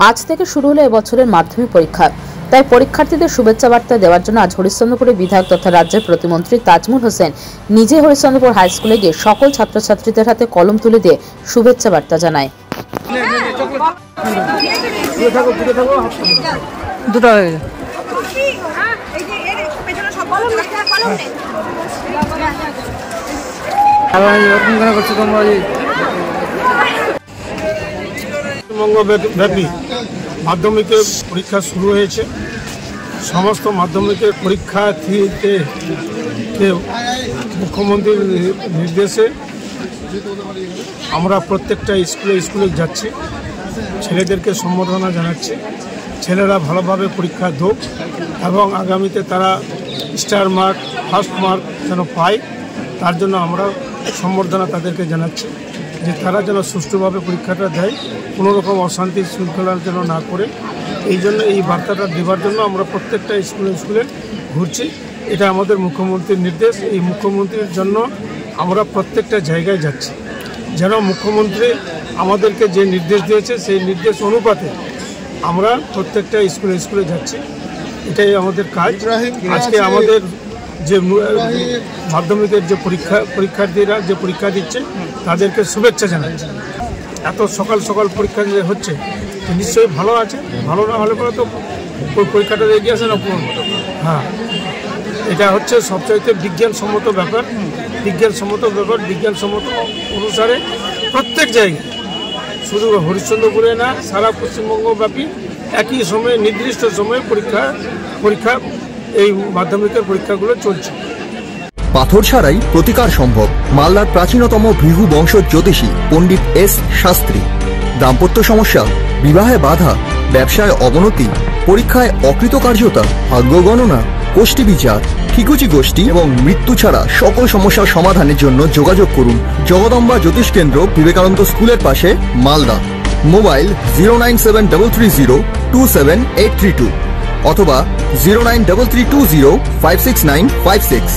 আজ থেকে শুরু হলো এবছরের মাধ্যমিক পরীক্ষা। তাই পরীক্ষার্থীদের শুভেচ্ছা বার্তা দেওয়ার জন্য আজ হরিশ্চন্দ্রপুরের বিধায়ক তথা রাজ্যের প্রতিমন্ত্রী তাজমুল হোসেন নিজে হরিশ্চন্দ্রপুর হাই স্কুলে গিয়ে সকল ছাত্রছাত্রীদের হাতে কলম তুলে দিয়ে শুভেচ্ছা বার্তা জানায়। পশ্চিমবঙ্গব্যাপী মাধ্যমিকের পরীক্ষা শুরু হয়েছে। সমস্ত মাধ্যমিকের পরীক্ষার্থীদের মুখ্যমন্ত্রীর নির্দেশে আমরা প্রত্যেকটা স্কুলে যাচ্ছি, ছেলেদেরকে সম্বর্ধনা জানাচ্ছি। ছেলেরা ভালোভাবে পরীক্ষা দেক এবং আগামীতে তারা স্টার মার্ক, ফার্স্ট মার্ক যেন পায়, তার জন্য আমরা সম্বর্ধনা তাদেরকে জানাচ্ছি যে তারা যেন সুষ্ঠুভাবে পরীক্ষাটা দেয়, কোনো রকম অশান্তি শৃঙ্খলার যেন না করে। এই জন্য এই বার্তাটা দেওয়ার জন্য আমরা প্রত্যেকটা স্কুলে ঘুরছি। এটা আমাদের মুখ্যমন্ত্রীর নির্দেশ। এই মুখ্যমন্ত্রীর জন্য আমরা প্রত্যেকটা জায়গায় যাচ্ছি, যেন মুখ্যমন্ত্রী আমাদেরকে যে নির্দেশ দিয়েছে সেই নির্দেশ অনুপাতে আমরা প্রত্যেকটা স্কুলে যাচ্ছি। এটাই আমাদের কাজ। আজকে আমাদের যে মাধ্যমিকের যে পরীক্ষার্থীরা যে পরীক্ষা দিচ্ছে তাদেরকে শুভেচ্ছা জানাচ্ছি। এত সকাল সকাল পরীক্ষা যে হচ্ছে নিশ্চয়ই ভালো আছে, ভালো না হলে পরে তো পরীক্ষাটা এগিয়ে আসে না। হ্যাঁ, এটা হচ্ছে সবচাইতে বিজ্ঞানসম্মত ব্যাপার। বিজ্ঞানসম্মত অনুসারে প্রত্যেক জায়গায়, শুধু হরিশ্চন্দ্রপুরে না, সারা পশ্চিমবঙ্গব্যাপী একই সময়ে নির্দিষ্ট সময়ে পরীক্ষা এই মাধ্যমিকের পরীক্ষাগুলো চলছে। পাথর ছাড়াই প্রতিকার সম্ভব। মালদার প্রাচীনতম ভৃগু বংশ জ্যোতিষী পণ্ডিত এস শাস্ত্রী। দাম্পত্য সমস্যা, বিবাহে বাধা, ব্যবসায় অবনতি, পরীক্ষায় অকৃতকার্যতা, ভাগ্য গণনা, কোষ্ঠী বিচার, ঠিকুচি গোষ্ঠী এবং মৃত্যু ছাড়া সকল সমস্যার সমাধানের জন্য যোগাযোগ করুন জগদম্বা জ্যোতিষ কেন্দ্র, বিবেকানন্দ স্কুলের পাশে, মালদা। মোবাইল 09733027832 অথবা 09332056956।